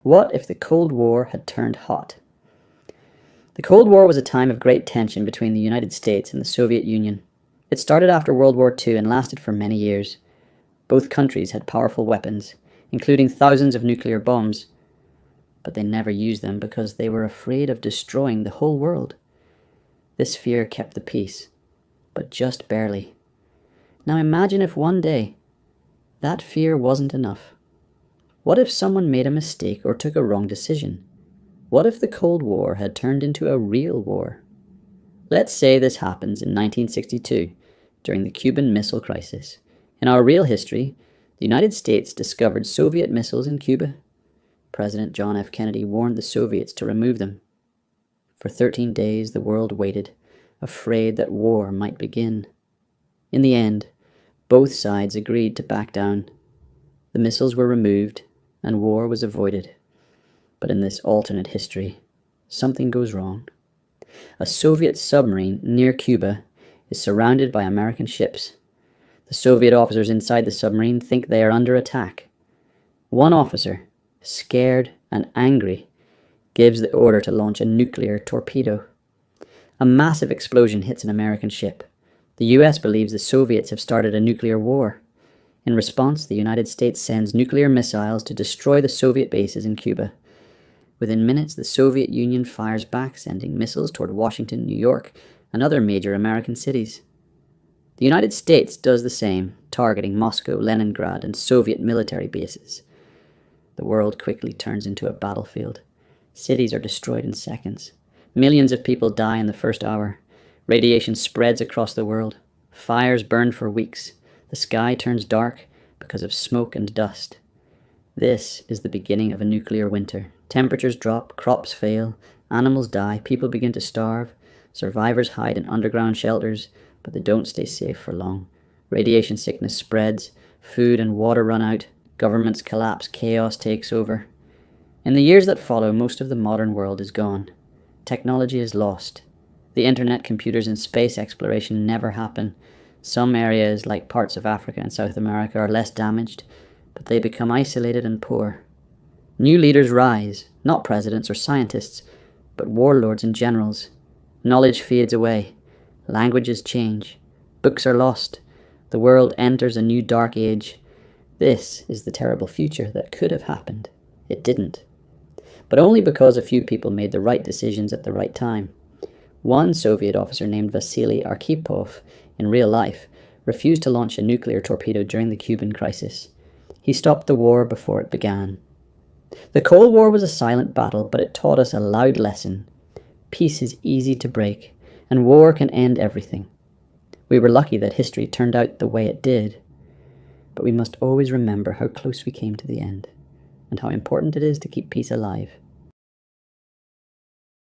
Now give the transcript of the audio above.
What if the Cold War had turned hot? The Cold War was a time of great tension between the United States and the Soviet Union. It started after World War II and lasted for many years. Both countries had powerful weapons, including thousands of nuclear bombs, but they never used them because they were afraid of destroying the whole world. This fear kept the peace, but just barely. Now imagine if one day that fear wasn't enough. What if someone made a mistake or took a wrong decision? What if the Cold War had turned into a real war? Let's say this happens in 1962, during the Cuban Missile Crisis. In our real history, the United States discovered Soviet missiles in Cuba. President John F. Kennedy warned the Soviets to remove them. For 13 days, the world waited, afraid that war might begin. In the end, both sides agreed to back down. The missiles were removed, and war was avoided. But in this alternate history, something goes wrong. A Soviet submarine near Cuba is surrounded by American ships. The Soviet officers inside the submarine think they are under attack. One officer, scared and angry, gives the order to launch a nuclear torpedo. A massive explosion hits an American ship. The US believes the Soviets have started a nuclear war. In response, the United States sends nuclear missiles to destroy the Soviet bases in Cuba. Within minutes, the Soviet Union fires back, sending missiles toward Washington, New York, and other major American cities. The United States does the same, targeting Moscow, Leningrad, and Soviet military bases. The world quickly turns into a battlefield. Cities are destroyed in seconds. Millions of people die in the first hour. Radiation spreads across the world. Fires burn for weeks. The sky turns dark because of smoke and dust. This is the beginning of a nuclear winter. Temperatures drop, crops fail, animals die, people begin to starve. Survivors hide in underground shelters, but they don't stay safe for long. Radiation sickness spreads, food and water run out, governments collapse, chaos takes over. In the years that follow, most of the modern world is gone. Technology is lost. The internet, computers, and space exploration never happen. Some areas, like parts of Africa and South America, are less damaged, but they become isolated and poor. New leaders rise, not presidents or scientists, but warlords and generals. Knowledge fades away. Languages change. Books are lost. The world enters a new dark age. This is the terrible future that could have happened. It didn't. But only because a few people made the right decisions at the right time. One Soviet officer named Vasily Arkhipov, in real life, refused to launch a nuclear torpedo during the Cuban crisis. He stopped the war before it began. The Cold War was a silent battle, but it taught us a loud lesson. Peace is easy to break, and war can end everything. We were lucky that history turned out the way it did, but we must always remember how close we came to the end, and how important it is to keep peace alive.